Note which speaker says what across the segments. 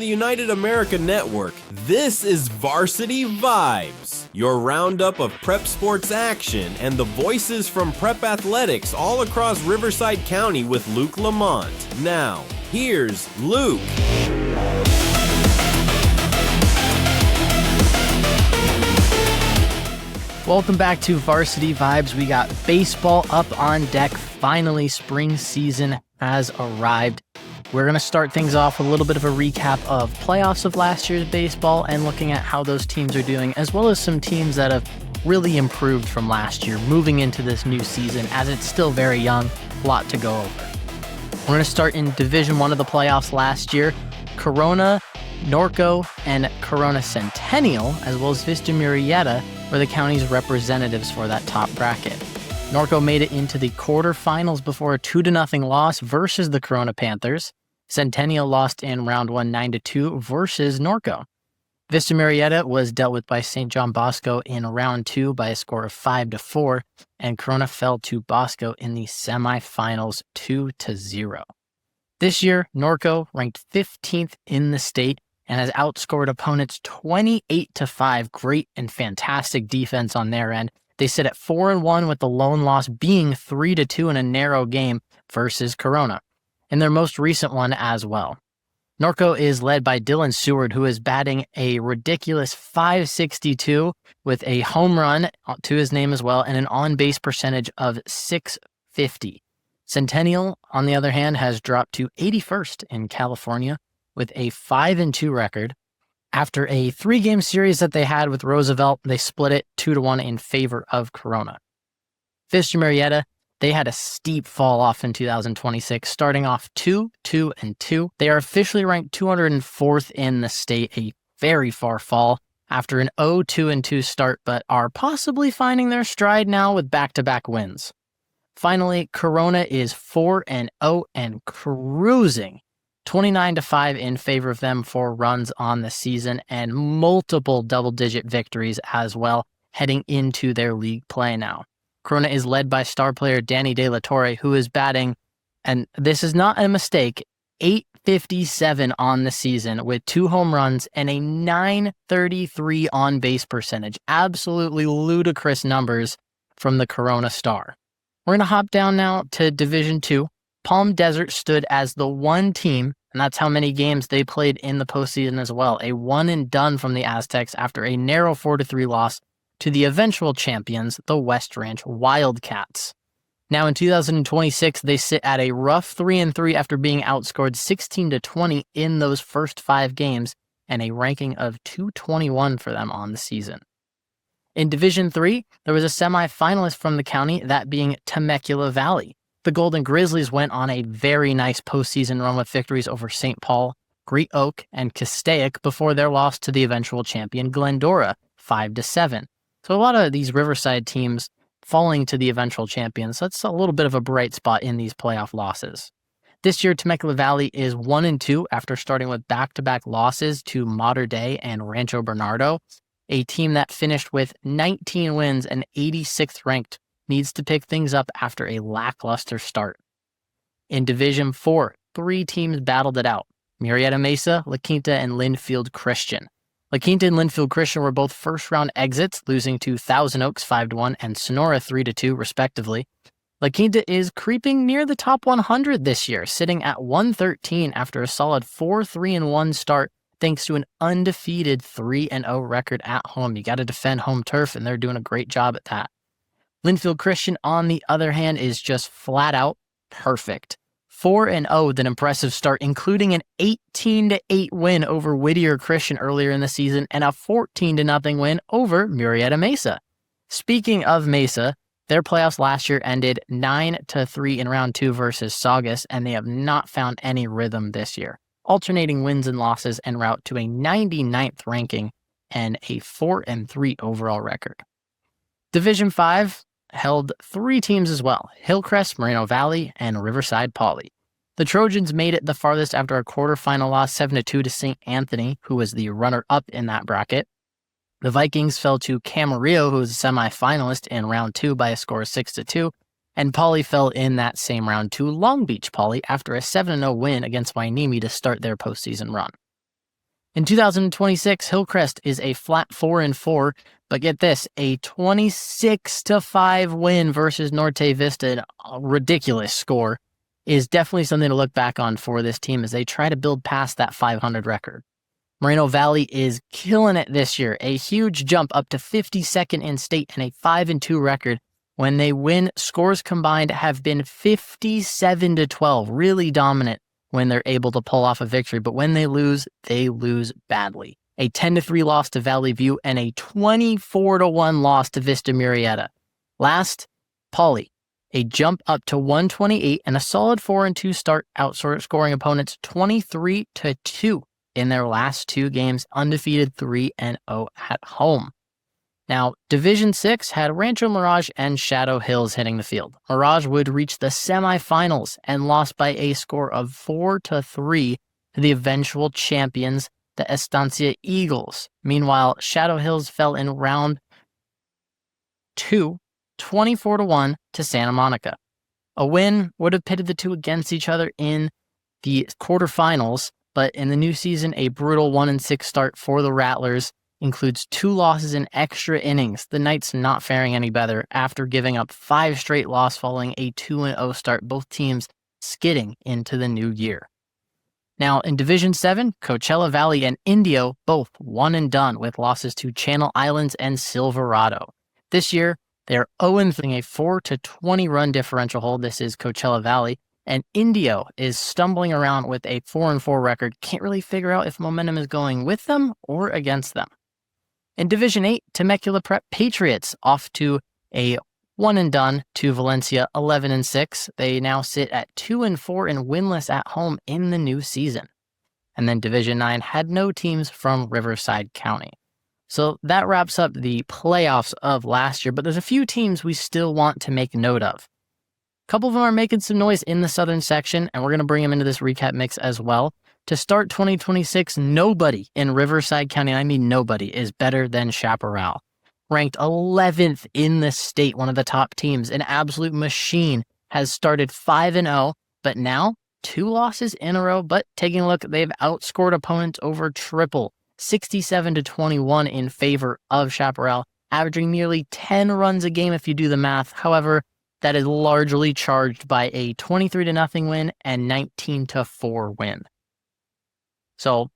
Speaker 1: the United America Network, this is Varsity Vibes, your roundup of prep sports action and the voices from prep athletics all across Riverside County with Luke LaMonte. Now, here's Luke.
Speaker 2: Welcome back to Varsity Vibes. We got baseball up on deck. Finally, spring season has arrived. We're going to start things off with a little bit of a recap of playoffs of last year's baseball and looking at how those teams are doing, as well as some teams that have really improved from last year, moving into this new season as it's still very young. A lot to go over. We're going to start in Division 1 of the playoffs last year. Corona, Norco, and Corona Centennial, as well as Vista Murrieta, were the county's representatives for that top bracket. Norco made it into the quarterfinals before a 2-0 loss versus the Corona Panthers. Centennial lost in round 1 9-2 versus Norco. Vista Murrieta was dealt with by St. John Bosco in round 2 by a score of 5-4, and Corona fell to Bosco in the semifinals 2-0. This year, Norco ranked 15th in the state and has outscored opponents 28-5. Great and fantastic defense on their end. They sit at 4-1 with the lone loss being 3-2 in a narrow game versus Corona, in their most recent one as well. Norco is led by Dylan Seward, who is batting a ridiculous .562 with a home run to his name as well and an on-base percentage of .650. Centennial, on the other hand, has dropped to 81st in California with a 5-2 record. After a 3-game series that they had with Roosevelt, they split it 2-1 in favor of Corona. Vista Murrieta, they had a steep fall off in 2026, starting off 2-2-2. They are officially ranked 204th in the state, a very far fall after an 0-2-2 start, but are possibly finding their stride now with back-to-back wins. Finally, Corona is 4-0 and cruising. 29-5 in favor of them for runs on the season and multiple double-digit victories as well heading into their league play now. Corona is led by star player Danny De La Torre, who is batting, and this is not a mistake, .857 on the season with 2 home runs and a .933 on-base percentage. Absolutely ludicrous numbers from the Corona star. We're going to hop down now to Division 2. Palm Desert stood as the one team, and that's how many games they played in the postseason as well. A one-and-done from the Aztecs after a narrow 4-3 loss to the eventual champions, the West Ranch Wildcats. Now in 2026, they sit at a rough 3-3 after being outscored 16-20 in those first 5 games and a ranking of 221 for them on the season. In Division 3, there was a semifinalist from the county, that being Temecula Valley. The Golden Grizzlies went on a very nice postseason run with victories over St. Paul, Great Oak, and Castaic before their loss to the eventual champion Glendora, 5-7. So a lot of these Riverside teams falling to the eventual champions. So that's a little bit of a bright spot in these playoff losses. This year, Temecula Valley is 1-2 after starting with back-to-back losses to Mater Dei and Rancho Bernardo. A team that finished with 19 wins and 86th ranked needs to pick things up after a lackluster start. In Division 4, 3 teams battled it out: Murrieta Mesa, La Quinta, and Linfield Christian. La Quinta and Linfield Christian were both first-round exits, losing to Thousand Oaks 5-1 and Sonora 3-2, respectively. La Quinta is creeping near the top 100 this year, sitting at 113 after a solid 4-3-1 start, thanks to an undefeated 3-0 record at home. You got to defend home turf, and they're doing a great job at that. Linfield Christian, on the other hand, is just flat out perfect. 4-0 with an impressive start, including an 18-8 win over Whittier Christian earlier in the season and a 14-0 win over Murrieta Mesa. Speaking of Mesa, their playoffs last year ended 9-3 in round 2 versus Saugus, and they have not found any rhythm this year, alternating wins and losses en route to a 99th ranking and a 4-3 overall record. Division 5 held 3 teams as well: Hillcrest, Moreno Valley, and Riverside Poly. The Trojans made it the farthest after a quarterfinal loss 7-2 to St. Anthony, who was the runner-up in that bracket. The Vikings fell to Camarillo, who was a semifinalist in round 2 by a score of 6-2, and Poly fell in that same round to Long Beach Poly after a 7-0 win against Wainimi to start their postseason run. In 2026, Hillcrest is a flat 4-4, but get this, a 26-5 win versus Norte Vista, a ridiculous score, is definitely something to look back on for this team as they try to build past that 500 record. Moreno Valley is killing it this year, a huge jump up to 52nd in state and a 5-2 record. When they win, scores combined have been 57-12, really dominant when they're able to pull off a victory, but when they lose badly. A 10-3 loss to Valley View and a 24-1 loss to Vista Murrieta. Last, Pauley, a jump up to 128 and a solid 4-2 start, outscoring opponents 23-2 in their last 2 games, undefeated 3-0 at home. Now, Division 6 had Rancho Mirage and Shadow Hills hitting the field. Mirage would reach the semifinals and lost by a score of 4-3 to the eventual champions, the Estancia Eagles. Meanwhile, Shadow Hills fell in round 2, 24-1 to Santa Monica. A win would have pitted the two against each other in the quarterfinals, but in the new season, a brutal 1-6 start for the Rattlers includes 2 losses in extra innings. The Knights not faring any better after giving up 5 straight losses following a 2-0 start, both teams skidding into the new year. Now, in Division 7, Coachella Valley and Indio both one and done with losses to Channel Islands and Silverado. This year, they're 0-3, a 4-20 run differential hold. This is Coachella Valley. And Indio is stumbling around with a 4-4 record. Can't really figure out if momentum is going with them or against them. In Division 8, Temecula Prep Patriots off to a one and done to Valencia 11-6. They now sit at 2-4 and winless at home in the new season. And then Division 9 had no teams from Riverside County. So that wraps up the playoffs of last year, but there's a few teams we still want to make note of. A couple of them are making some noise in the southern section, and we're going to bring them into this recap mix as well. To start 2026, nobody in Riverside County, I mean nobody, is better than Chaparral. Ranked 11th in the state, one of the top teams, an absolute machine, has started 5-0, but now 2 losses in a row. But taking a look, they've outscored opponents over triple, 67-21 in favor of Chaparral, averaging nearly 10 runs a game if you do the math. However, that is largely charged by a 23-0 win and 19-4 win. So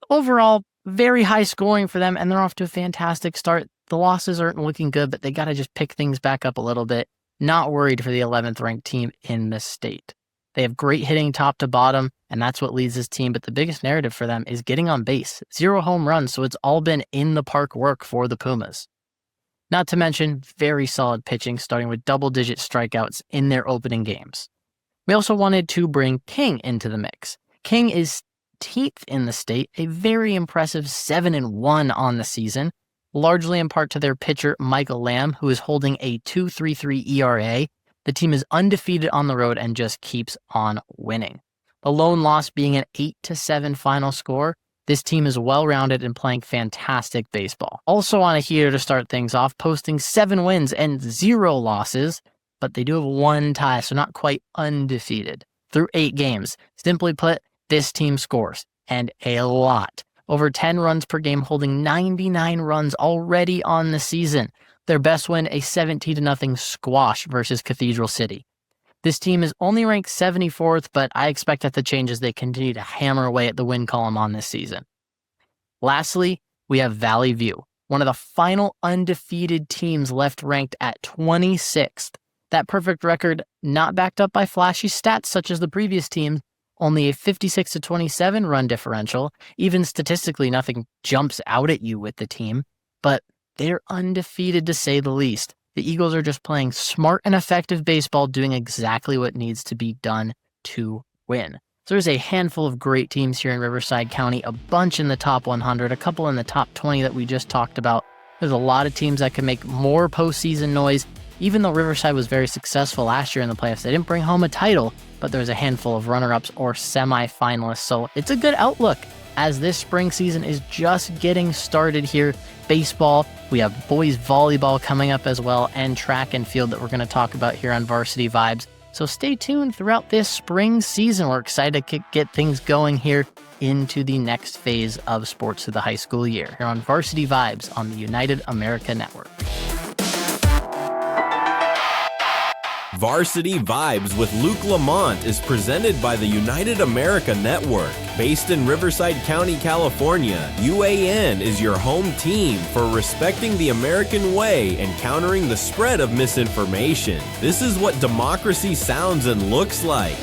Speaker 2: overall, very high scoring for them, and they're off to a fantastic start. The losses aren't looking good, but they got to just pick things back up a little bit. Not worried for the 11th ranked team in the state. They have great hitting top to bottom, and that's what leads this team. But the biggest narrative for them is getting on base. 0 home runs, so it's all been in the park work for the Pumas. Not to mention very solid pitching, starting with double-digit strikeouts in their opening games. We also wanted to bring King into the mix. King is 10th in the state, a very impressive 7-1 on the season, largely in part to their pitcher Michael Lamb, who is holding a 2.33 ERA. The team is undefeated on the road and just keeps on winning. The lone loss being an 8-7 final score. This team is well-rounded and playing fantastic baseball. Also on a heater to start things off, posting 7 wins and 0 losses, but they do have 1 tie, so not quite undefeated. Through 8 games. Simply put, this team scores, and a lot. Over 10 runs per game, holding 99 runs already on the season. Their best win, a 17-0 squash versus Cathedral City. This team is only ranked 74th, but I expect that to change as they continue to hammer away at the win column on this season. Lastly, we have Valley View, one of the final undefeated teams left ranked at 26th. That perfect record not backed up by flashy stats such as the previous teams, only a 56-27 run differential. Even statistically, nothing jumps out at you with the team, but they're undefeated to say the least. The Eagles are just playing smart and effective baseball, doing exactly what needs to be done to win. So there's a handful of great teams here in Riverside County, a bunch in the top 100, a couple in the top 20 that we just talked about. There's a lot of teams that can make more postseason noise. Even though Riverside was very successful last year in the playoffs, they didn't bring home a title, but there's a handful of runner-ups or semi-finalists. So it's a good outlook as this spring season is just getting started here. Baseball, we have boys volleyball coming up as well, and track and field that we're going to talk about here on Varsity Vibes. So stay tuned throughout this spring season. We're excited to get things going here into the next phase of sports through the high school year here on Varsity Vibes on the United America Network.
Speaker 1: Varsity Vibes with Luke LaMonte is presented by the United America Network. Based in Riverside County, California, UAN is your home team for respecting the American way and countering the spread of misinformation. This is what democracy sounds and looks like.